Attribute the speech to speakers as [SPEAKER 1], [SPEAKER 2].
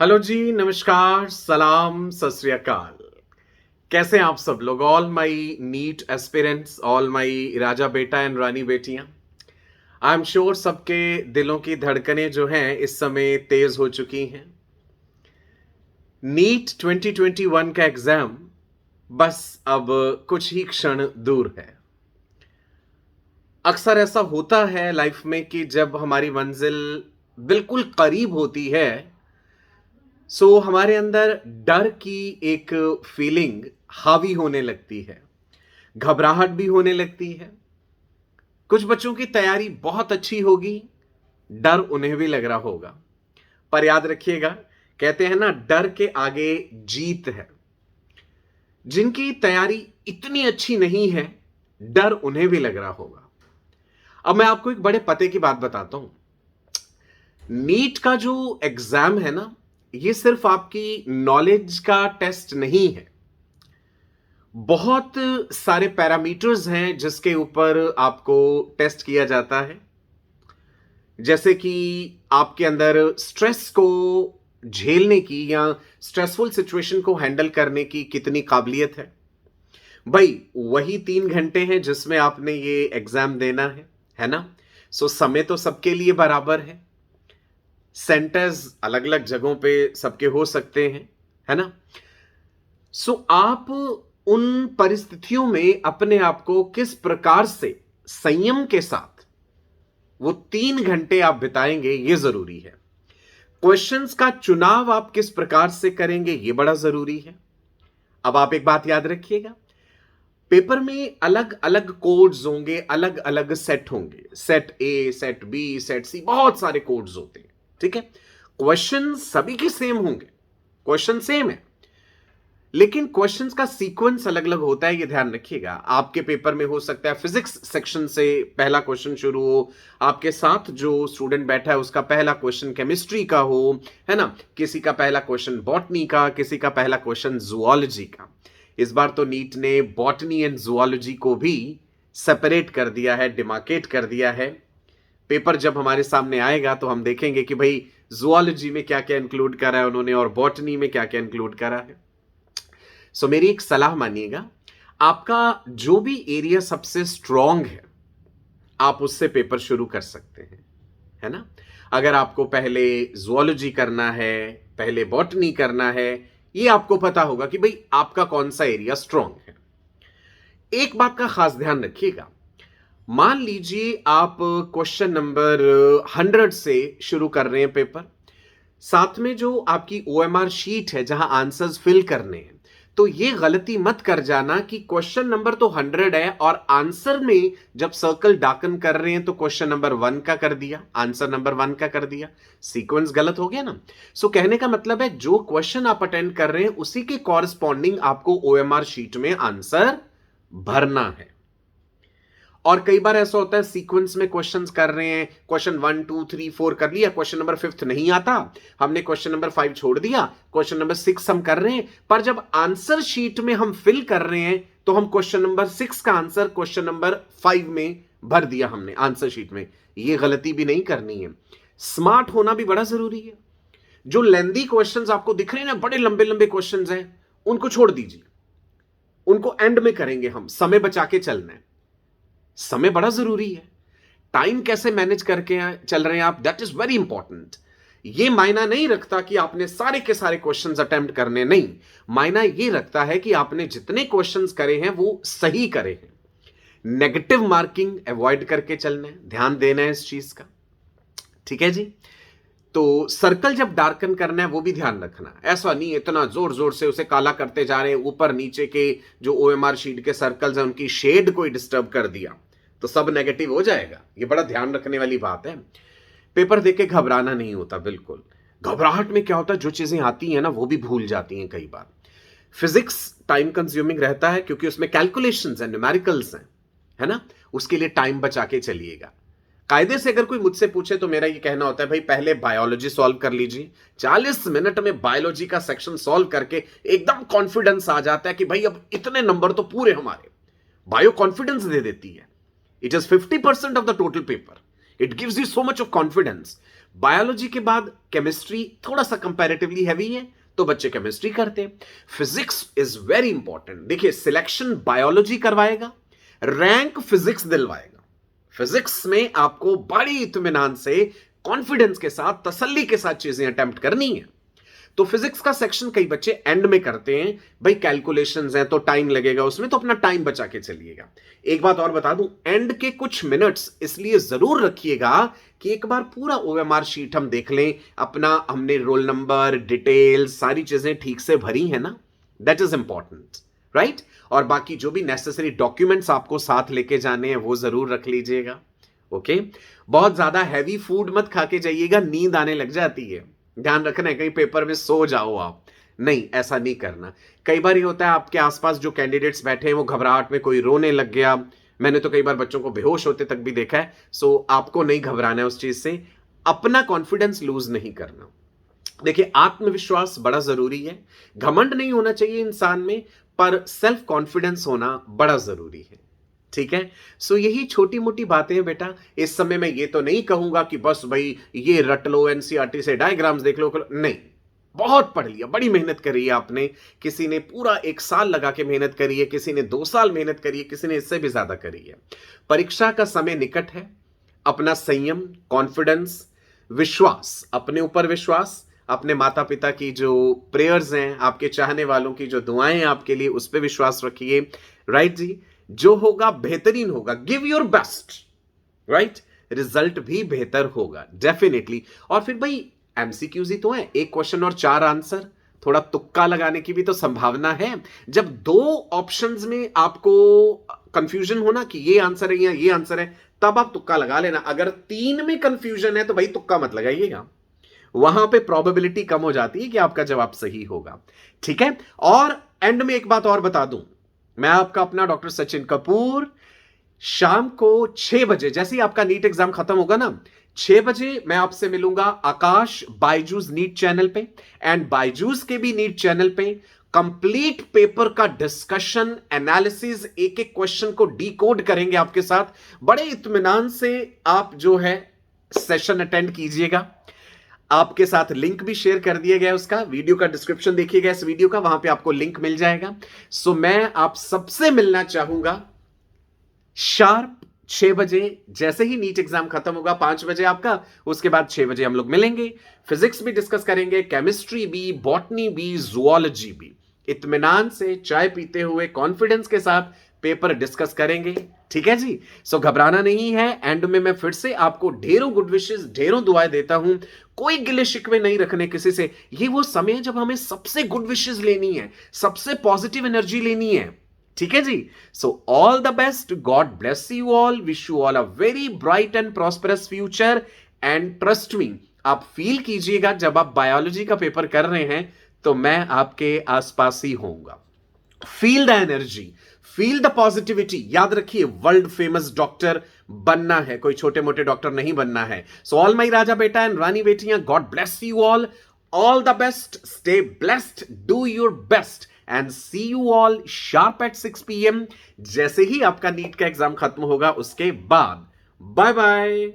[SPEAKER 1] Hello जी, नमस्कार, सलाम, सत श्री अकाल। कैसे हैं आप सब लोग? All my NEET aspirants, all my राजा बेटा एंड रानी बेटियां। आई एम श्योर सबके दिलों की धड़कनें जो हैं इस समय तेज हो चुकी हैं। नीट 2021 का एग्जाम बस अब कुछ ही क्षण दूर है। अक्सर ऐसा होता है लाइफ में कि जब हमारी मंजिल बिल्कुल करीब होती है, हमारे अंदर डर की एक फीलिंग हावी होने लगती है, घबराहट भी होने लगती है। कुछ बच्चों की तैयारी बहुत अच्छी होगी, डर उन्हें भी लग रहा होगा। पर याद रखिएगा, कहते हैं ना, डर के आगे जीत है। जिनकी तैयारी इतनी अच्छी नहीं है, डर उन्हें भी लग रहा होगा। अब मैं आपको एक बड़े पते की बात बताता हूं। नीट का जो एग्जाम है ना, ये सिर्फ आपकी नॉलेज का टेस्ट नहीं है। बहुत सारे पैरामीटर्स हैं जिसके ऊपर आपको टेस्ट किया जाता है। जैसे कि आपके अंदर स्ट्रेस को झेलने की या स्ट्रेसफुल सिचुएशन को हैंडल करने की कितनी काबिलियत है। भाई, वही 3 घंटे हैं जिसमें आपने ये एग्जाम देना है ना? समय तो सबके लिए बराबर है। सेंटर्स अलग अलग जगहों पे सबके हो सकते हैं, है ना? आप उन परिस्थितियों में अपने आप को किस प्रकार से संयम के साथ वो 3 घंटे आप बिताएंगे, ये जरूरी है। क्वेश्चंस का चुनाव आप किस प्रकार से करेंगे, ये बड़ा जरूरी है। अब आप एक बात याद रखिएगा, पेपर में अलग अलग कोड्स होंगे, अलग अलग सेट होंगे। Set a, set b, set c, बहुत सारे कोड्स होते हैं। ठीक है, क्वेश्चन सभी के सेम होंगे, क्वेश्चन सेम है, लेकिन क्वेश्चंस का सीक्वेंस अलग अलग होता है। ये ध्यान रखिएगा। आपके पेपर में हो सकता है फिजिक्स सेक्शन से पहला क्वेश्चन शुरू हो, आपके साथ जो स्टूडेंट बैठा है उसका पहला क्वेश्चन केमिस्ट्री का हो, है ना? किसी का पहला क्वेश्चन बॉटनी का, किसी का पहला क्वेश्चन जूलॉजी का। इस बार तो नीट ने बॉटनी एंड जूलॉजी को भी सेपरेट कर दिया है, डिमार्केट कर दिया है। पेपर जब हमारे सामने आएगा तो हम देखेंगे कि भाई जूलॉजी में क्या क्या इंक्लूड करा है उन्होंने और बॉटनी में क्या क्या इंक्लूड करा है। मेरी एक सलाह मानिएगा, आपका जो भी एरिया सबसे स्ट्रांग है, आप उससे पेपर शुरू कर सकते हैं, है ना? अगर आपको पहले जूलॉजी करना है, पहले बॉटनी करना है, ये आपको पता होगा कि भाई आपका कौन सा एरिया स्ट्रांग है। एक बात का खास ध्यान रखिएगा, मान लीजिए आप क्वेश्चन नंबर 100 से शुरू कर रहे हैं पेपर, साथ में जो आपकी ओएमआर शीट है जहां आंसर्स फिल करने हैं, तो ये गलती मत कर जाना कि क्वेश्चन नंबर तो 100 है और आंसर में जब सर्कल डाकन कर रहे हैं तो क्वेश्चन नंबर 1 का कर दिया, आंसर नंबर 1 का कर दिया। सीक्वेंस गलत हो गया ना? कहने का मतलब है, जो क्वेश्चन आप अटेंड कर रहे हैं उसी के कॉरस्पॉन्डिंग आपको ओएमआर शीट में आंसर भरना है। और कई बार ऐसा होता है, सीक्वेंस में क्वेश्चंस कर रहे हैं, क्वेश्चन 1 2 3 4 कर लिया, क्वेश्चन नंबर 5 नहीं आता, हमने क्वेश्चन नंबर 5 छोड़ दिया, क्वेश्चन नंबर 6 हम कर रहे हैं, पर जब आंसर शीट में हम फिल कर रहे हैं तो हम क्वेश्चन नंबर 6 का आंसर क्वेश्चन नंबर 5 में भर दिया हमने आंसर शीट में। ये गलती भी नहीं करनी है। स्मार्ट होना भी बड़ा जरूरी है। जो लेंदी क्वेश्चंस आपको दिख रहे हैं ना, बड़े लंबे लंबे क्वेश्चंस हैं, उनको छोड़ दीजिए, उनको एंड में करेंगे हम। समय बचा के चलना है, समय बड़ा जरूरी है। टाइम कैसे मैनेज करके चल रहे हैं आप, दैट इज वेरी इंपॉर्टेंट। ये मायना नहीं रखता कि आपने सारे के सारे क्वेश्चंस अटेम्प्ट करने, नहीं, मायना ये रखता है कि आपने जितने क्वेश्चंस करे हैं वो सही करे हैं। नेगेटिव मार्किंग अवॉइड करके चलना है, ध्यान देना है इस चीज का। ठीक है जी? तो सर्कल जब डार्कन करना है वो भी ध्यान रखना। ऐसा नहीं इतना जोर जोर से उसे काला करते जा रहे हैं, ऊपर नीचे के जो ओएमआर शीट के सर्कल्स हैं उनकी शेड कोई डिस्टर्ब कर दिया तो सब नेगेटिव हो जाएगा। ये बड़ा ध्यान रखने वाली बात है। पेपर देख के घबराना नहीं होता, बिल्कुल। घबराहट में क्या होता है, जो चीजें आती हैं ना वो भी भूल जाती हैं कई बार। फिजिक्स टाइम कंज्यूमिंग रहता है क्योंकि उसमें कैलकुलेशंस हैं, न्यूमेरिकल्स हैं, है ना? उसके लिए टाइम बचा के चलिएगा। कायदे से अगर कोई मुझसे पूछे तो मेरा ये कहना होता है, भाई पहले बायोलॉजी सॉल्व कर लीजिए। 40 मिनट में बायोलॉजी का सेक्शन सॉल्व करके एकदम कॉन्फिडेंस आ जाता है कि भाई अब इतने नंबर तो पूरे हमारे। बायो कॉन्फिडेंस दे देती है। It is 50% of the total paper. It gives you so much of confidence. Biology के बाद केमिस्ट्री थोड़ा सा कंपैरेटिवली हैवी है, तो बच्चे केमिस्ट्री करते हैं। Physics is very important. देखिए, सिलेक्शन बायोलॉजी करवाएगा, रैंक फिजिक्स दिलवाएगा। फिजिक्स में आपको बड़ी इत्मीनान से, कॉन्फिडेंस के साथ, तसल्ली के साथ चीजें अटेम्प्ट करनी है। तो फिजिक्स का सेक्शन कई बच्चे एंड में करते हैं, भाई कैलकुलेशंस हैं तो टाइम लगेगा उसमें, तो अपना टाइम बचा के चलिएगा। एक बात और बता दूं, एंड के कुछ मिनट्स इसलिए जरूर रखिएगा कि एक बार पूरा ओएमआर शीट हम देख लें, अपना हमने रोल नंबर, डिटेल्स, सारी चीजें ठीक से भरी है ना, दैट इज इंपॉर्टेंट, राइट। और बाकी जो भी नेसेसरी डॉक्यूमेंट्स आपको साथ लेके जाने हैं वो जरूर रख लीजिएगा। ओके, बहुत ज्यादा हैवी फूड मत खा के जाइएगा, नींद आने लग जाती है। ध्यान रखना है कहीं पेपर में सो जाओ आप, नहीं, ऐसा नहीं करना। कई बार ये होता है आपके आसपास जो कैंडिडेट्स बैठे हैं वो घबराहट में कोई रोने लग गया, मैंने तो कई बार बच्चों को बेहोश होते तक भी देखा है। सो आपको नहीं घबराना है उस चीज से, अपना कॉन्फिडेंस लूज नहीं करना। देखिए, आत्मविश्वास बड़ा जरूरी है, घमंड नहीं होना चाहिए इंसान में, पर सेल्फ कॉन्फिडेंस होना बड़ा जरूरी है। ठीक है, सो यही छोटी मोटी बातें हैं बेटा। इस समय मैं ये तो नहीं कहूंगा कि बस भाई ये रट लो, एनसीईआरटी से डायग्राम्स देख लो, नहीं, बहुत पढ़ लिया, बड़ी मेहनत करी है आपने। किसी ने पूरा 1 साल लगा के मेहनत करी है, किसी ने 2 साल मेहनत करी है, किसी ने इससे भी ज्यादा करी है। परीक्षा का समय निकट है, अपना संयम, कॉन्फिडेंस, विश्वास, अपने ऊपर विश्वास, अपने माता पिता की जो प्रेयर्स हैं, आपके चाहने वालों की जो दुआएं हैं आपके लिए, उस पर विश्वास रखिए। राइट जी, जो होगा बेहतरीन होगा, give your best, right, result भी बेहतर होगा डेफिनेटली। और फिर भाई एमसीक्यूज ही तो है, 1 क्वेश्चन और 4 आंसर, थोड़ा तुक्का लगाने की भी तो संभावना है। जब 2 ऑप्शंस में आपको कंफ्यूजन हो ना कि ये आंसर है या ये आंसर है, तब आप तुक्का लगा लेना। अगर 3 में कंफ्यूजन है तो भाई तुक्का मत लगाइएगा, वहां पे प्रोबेबिलिटी कम हो जाती है कि आपका जवाब सही होगा। ठीक है, और एंड में एक बात और बता दूं, मैं आपका अपना डॉक्टर सचिन कपूर, शाम को 6 बजे, जैसे ही आपका नीट एग्जाम खत्म होगा ना, 6 बजे मैं आपसे मिलूंगा आकाश बायजूस नीट चैनल पे, एंड बायजूस के भी नीट चैनल पे कंप्लीट पेपर का डिस्कशन, एनालिसिस, एक एक क्वेश्चन को डिकोड करेंगे आपके साथ। बड़े इत्मीनान से आप जो है सेशन अटेंड कीजिएगा। आपके साथ लिंक भी शेयर कर दिया गया है, उसका वीडियो का डिस्क्रिप्शन देखिएगा इस वीडियो का, वहां पे आपको लिंक मिल जाएगा। सो मैं आप सबसे मिलना चाहूंगा शार्प 6 बजे, जैसे ही नीट एग्जाम खत्म होगा, 5 बजे आपका, उसके बाद 6 बजे हम लोग मिलेंगे। फिजिक्स भी डिस्कस करेंगे, केमिस्ट्री भी, बॉटनी भी, जूलॉजी भी। इत्मीनान से चाय पीते हुए कॉन्फिडेंस के साथ पेपर डिस्कस करेंगे। ठीक है जी, सो घबराना नहीं है। एंड में मैं फिर से आपको ढेरों गुड विशेस, ढेरों दुआएं देता हूं। कोई गिले शिकवे नहीं रखने किसी से। ये वो समय है जब हमें सबसे गुड विशेस लेनी है, सबसे पॉजिटिव एनर्जी लेनी है। ठीक है जी, so all the best, God bless you all, wish you all a very bright and prosperous future. And trust me, आप फील कीजिएगा जब आप बायोलॉजी का पेपर कर रहे हैं तो मैं आपके आसपास ही होऊंगा। Feel the energy, feel the positivity. याद रखिए, वर्ल्ड फेमस डॉक्टर बनना है, कोई छोटे मोटे डॉक्टर नहीं बनना है। सो ऑल माई राजा बेटा एंड रानी बेटियां, God bless you all the best, stay blessed, do your best and see you all sharp at 6 PM, जैसे ही आपका नीट का एग्जाम खत्म होगा उसके बाद। Bye bye.